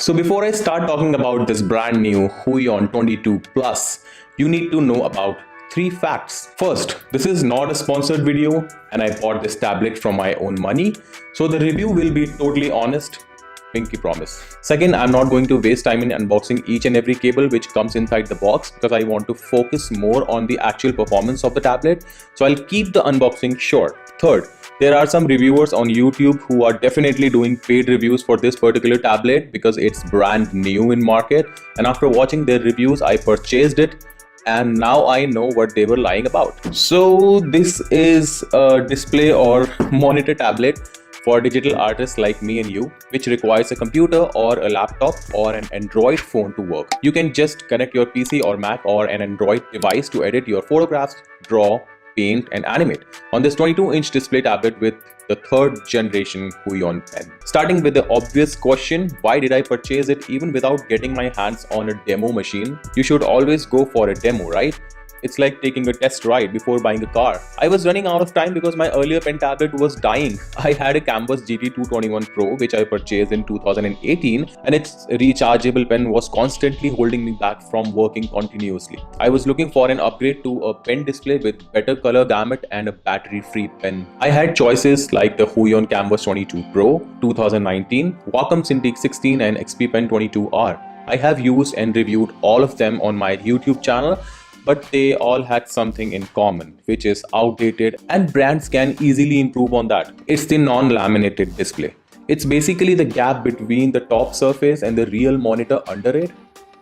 So before I start talking about this brand new Huion 22 Plus, you need to know about 3 facts. First, this is not a sponsored video and I bought this tablet from my own money. So the review will be totally honest. Pinky promise. Second, I'm not going to waste time in unboxing each and every cable which comes inside the box because I want to focus more on the actual performance of the tablet. So I'll keep the unboxing short. Third, there are some reviewers on YouTube who are definitely doing paid reviews for this particular tablet because it's brand new in market, and after watching their reviews I purchased it and now I know what they were lying about. So this is a display or monitor tablet for digital artists like me and you, which requires a computer or a laptop or an Android phone to work. You can just connect your PC or Mac or an Android device to edit your photographs, draw, paint and animate on this 22-inch display tablet with the 3rd generation Huion pen. Starting with the obvious question, why did I purchase it even without getting my hands on a demo machine? You should always go for a demo, right? It's like taking a test ride before buying a car. I was running out of time because my earlier pen tablet was dying. I had a Kamvas GT221 Pro which I purchased in 2018 and its rechargeable pen was constantly holding me back from working continuously. I was looking for an upgrade to a pen display with better color gamut and a battery-free pen. I had choices like the Huion Kamvas 22 Pro 2019, Wacom Cintiq 16 and XP Pen 22R. I have used and reviewed all of them on my YouTube channel, but they all had something in common, which is outdated, and brands can easily improve on that. It's the non-laminated display. It's basically the gap between the top surface and the real monitor under it.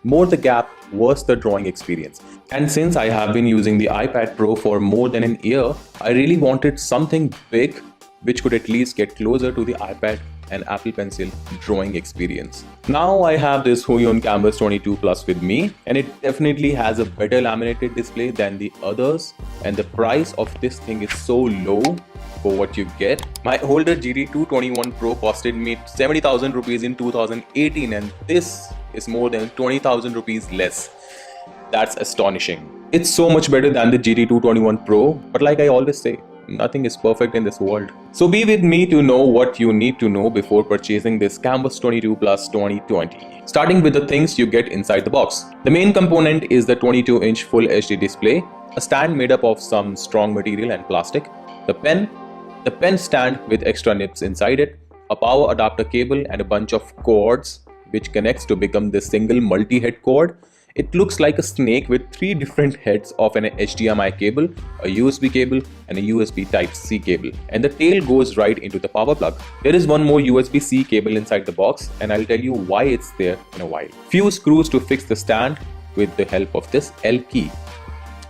More the gap, worse the drawing experience. And since I have been using the iPad Pro for more than an year, I really wanted something big which could at least get closer to the iPad and Apple Pencil drawing experience. Now I have this Huion Kamvas 22 Plus with me, and it definitely has a better laminated display than the others, and the price of this thing is so low for what you get. My older GT221 Pro costed me 70,000 rupees in 2018 and this is more than 20,000 rupees less. That's astonishing. It's so much better than the GT221 Pro, but like I always say, nothing is perfect in this world. So be with me to know what you need to know before purchasing this Kamvas 22 Plus 2020. Starting with the things you get inside the box. The main component is the 22-inch Full HD display, a stand made up of some strong material and plastic, the pen stand with extra nibs inside it, a power adapter cable and a bunch of cords which connects to become this single multi-head cord. It looks like a snake with 3 different heads of an HDMI cable, a USB cable and a USB Type-C cable, and the tail goes right into the power plug. There is one more USB-C cable inside the box and I'll tell you why it's there in a while. Few screws to fix the stand with the help of this L key.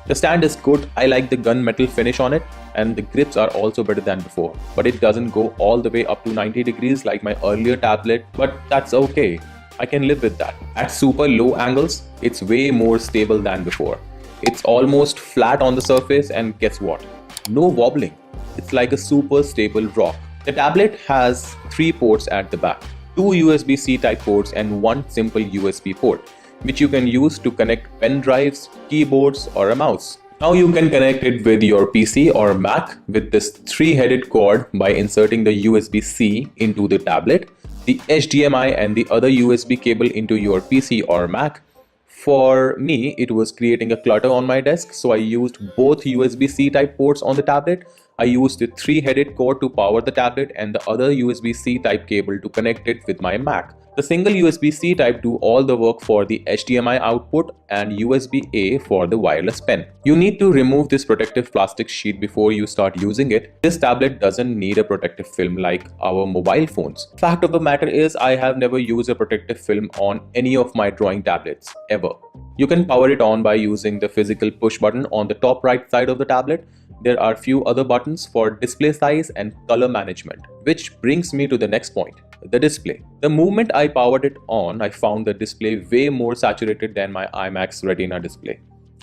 The stand is good. I like the gunmetal finish on it and the grips are also better than before, but it doesn't go all the way up to 90 degrees like my earlier tablet, but that's okay. I can live with that. At super low angles, it's way more stable than before. It's almost flat on the surface and guess what? No wobbling. It's like a super stable rock. The tablet has 3 ports at the back, 2 USB-C type ports and 1 simple USB port, which you can use to connect pen drives, keyboards or a mouse. Now you can connect it with your PC or Mac with this 3-headed cord by inserting the USB-C into the tablet, the HDMI and the other USB cable into your PC or Mac. For me, it was creating a clutter on my desk, so I used both USB-C type ports on the tablet. I used the 3-headed cord to power the tablet and the other USB-C type cable to connect it with my Mac. The single USB-C type do all the work for the HDMI output and USB-A for the wireless pen. You need to remove this protective plastic sheet before you start using it. This tablet doesn't need a protective film like our mobile phones. Fact of the matter is, I have never used a protective film on any of my drawing tablets, ever. You can power it on by using the physical push button on the top right side of the tablet. There are few other buttons for display size and color management, which brings me to the next point, the display. The moment I powered it on, I found the display way more saturated than my IMAX Retina display.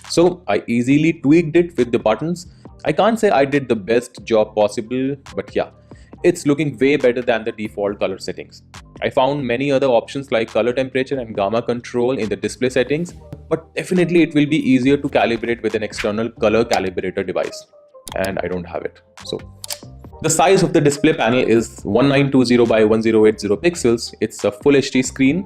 So I easily tweaked it with the buttons. I can't say I did the best job possible, but yeah, it's looking way better than the default color settings. I found many other options like color temperature and gamma control in the display settings, but definitely it will be easier to calibrate with an external color calibrator device. And I don't have it. So the size of the display panel is 1920 by 1080 pixels. It's a full HD screen.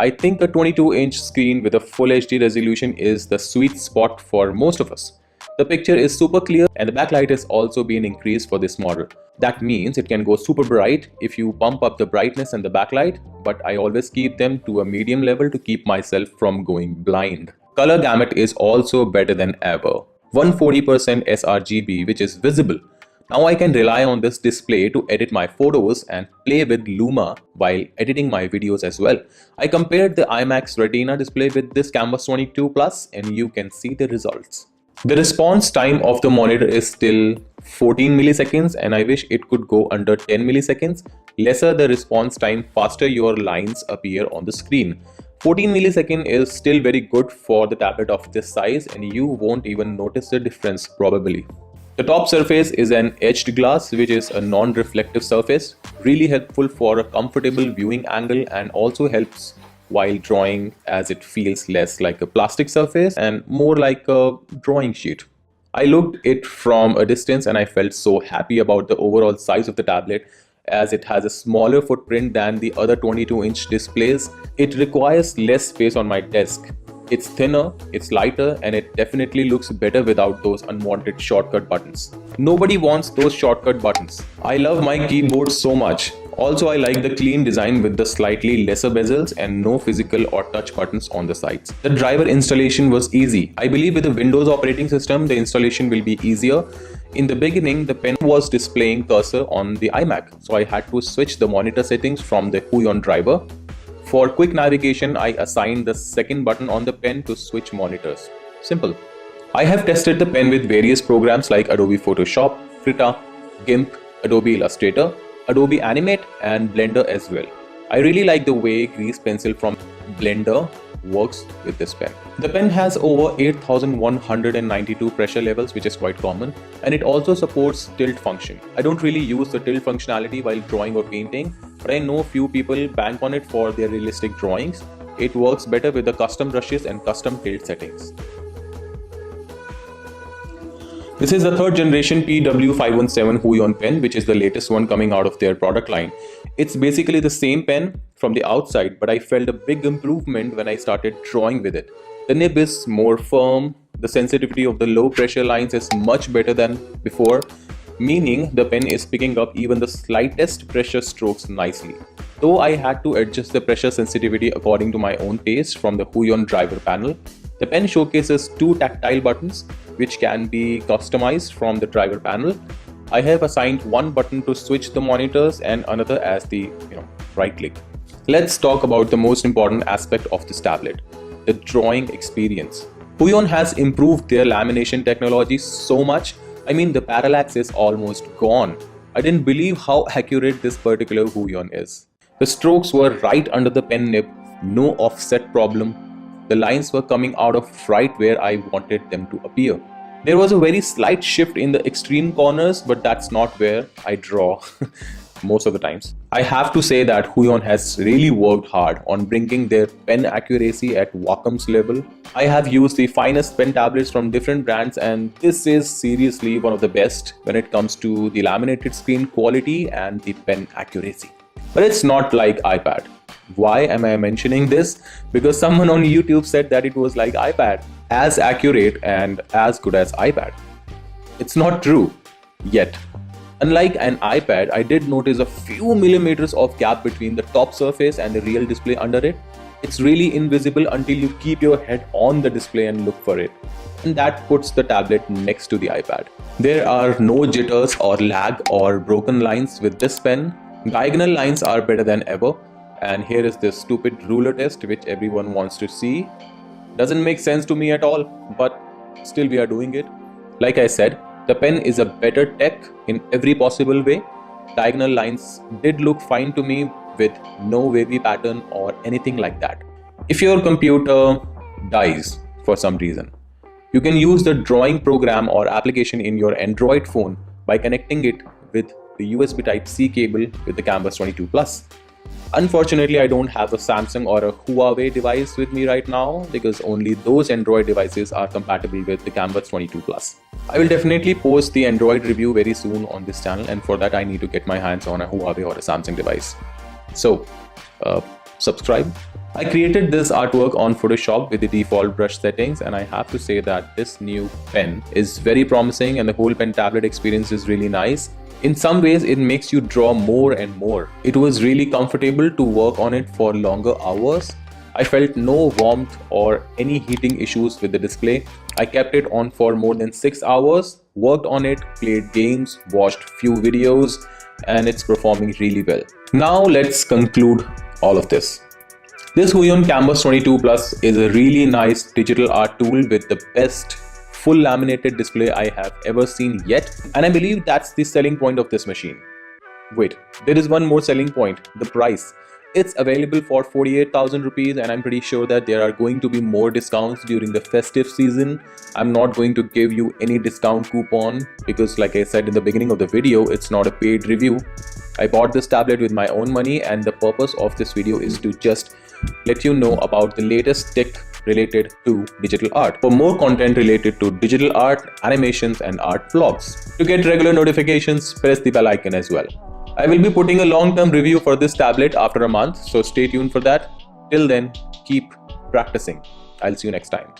I think a 22-inch screen with a full HD resolution is the sweet spot for most of us. The picture is super clear and the backlight is also being increased for this model. That means it can go super bright if you pump up the brightness and the backlight, but I always keep them to a medium level to keep myself from going blind. Color gamut is also better than ever. 140% sRGB, which is visible. Now I can rely on this display to edit my photos and play with Luma while editing my videos as well. I compared the IMAX Retina display with this Kamvas 22 Plus and you can see the results. The response time of the monitor is still 14 milliseconds and I wish it could go under 10 milliseconds. Lesser the response time, faster your lines appear on the screen. 14 milliseconds is still very good for the tablet of this size and you won't even notice the difference probably. The top surface is an etched glass, which is a non-reflective surface, really helpful for a comfortable viewing angle and also helps while drawing as it feels less like a plastic surface and more like a drawing sheet. I looked it from a distance and I felt so happy about the overall size of the tablet as it has a smaller footprint than the other 22-inch displays. It requires less space on my desk. It's thinner, it's lighter, and it definitely looks better without those unwanted shortcut buttons. Nobody wants those shortcut buttons. I love my keyboard so much. Also, I like the clean design with the slightly lesser bezels and no physical or touch buttons on the sides. The driver installation was easy. I believe with the Windows operating system, the installation will be easier. In the beginning, the pen was displaying cursor on the iMac, so I had to switch the monitor settings from the Huion driver. For quick navigation, I assigned the second button on the pen to switch monitors. Simple. I have tested the pen with various programs like Adobe Photoshop, Krita, GIMP, Adobe Illustrator, Adobe Animate and Blender as well. I really like the way Grease Pencil from Blender works with this pen. The pen has over 8192 pressure levels, which is quite common, and it also supports tilt function. I don't really use the tilt functionality while drawing or painting, but I know few people bank on it for their realistic drawings. It works better with the custom brushes and custom tilt settings. This is the third generation PW517 Huion pen, which is the latest one coming out of their product line. It's basically the same pen from the outside, but I felt a big improvement when I started drawing with it. The nib is more firm, the sensitivity of the low pressure lines is much better than before, meaning the pen is picking up even the slightest pressure strokes nicely. Though I had to adjust the pressure sensitivity according to my own taste from the Huion driver panel, the pen showcases two tactile buttons which can be customized from the driver panel. I have assigned one button to switch the monitors and another as the right click. Let's talk about the most important aspect of this tablet, the drawing experience. Huion has improved their lamination technology so much. I mean, the parallax is almost gone. I didn't believe how accurate this particular Huion is. The strokes were right under the pen nib, no offset problem. The lines were coming out of right where I wanted them to appear. There was a very slight shift in the extreme corners, but that's not where I draw most of the times. I have to say that Huion has really worked hard on bringing their pen accuracy at Wacom's level. I have used the finest pen tablets from different brands and this is seriously one of the best when it comes to the laminated screen quality and the pen accuracy. But it's not like iPad. Why am I mentioning this? Because someone on YouTube said that it was like iPad, as accurate and as good as iPad. It's not true yet. Unlike an iPad, I did notice a few millimeters of gap between the top surface and the real display under it. It's really invisible until you keep your head on the display and look for it. And that puts the tablet next to the iPad. There are no jitters or lag or broken lines with this pen. Diagonal lines are better than ever. And here is this stupid ruler test which everyone wants to see. Doesn't make sense to me at all, but still we are doing it. Like I said, the pen is a better tech in every possible way. Diagonal lines did look fine to me with no wavy pattern or anything like that. If your computer dies for some reason, you can use the drawing program or application in your Android phone by connecting it with the USB Type-C cable with the Kamvas 22 Plus. Unfortunately, I don't have a Samsung or a Huawei device with me right now because only those Android devices are compatible with the Kamvas 22 Plus. I will definitely post the Android review very soon on this channel, and for that I need to get my hands on a Huawei or a Samsung device. So, subscribe, I created this artwork on Photoshop with the default brush settings, and I have to say that this new pen is very promising and the whole pen tablet experience is really nice. In some ways, it makes you draw more and more. It was really comfortable to work on it for longer hours. I felt no warmth or any heating issues with the display. I kept it on for more than 6 hours, worked on it, played games, watched few videos, and it's performing really well. Now let's conclude all of this. This Huion Kamvas 22 Plus is a really nice digital art tool with the best full laminated display I have ever seen yet, and I believe that's the selling point of this machine. Wait, there is one more selling point, the price. It's available for 48,000 rupees, and I'm pretty sure that there are going to be more discounts during the festive season. I'm not going to give you any discount coupon because, like I said in the beginning of the video, it's not a paid review. I bought this tablet with my own money, and the purpose of this video is to just let you know about the latest tech related to digital art. For more content related to digital art, animations and art vlogs. To get regular notifications, press the bell icon as well. I will be putting a long-term review for this tablet after a month, so stay tuned for that. Till then, keep practicing. I'll see you next time.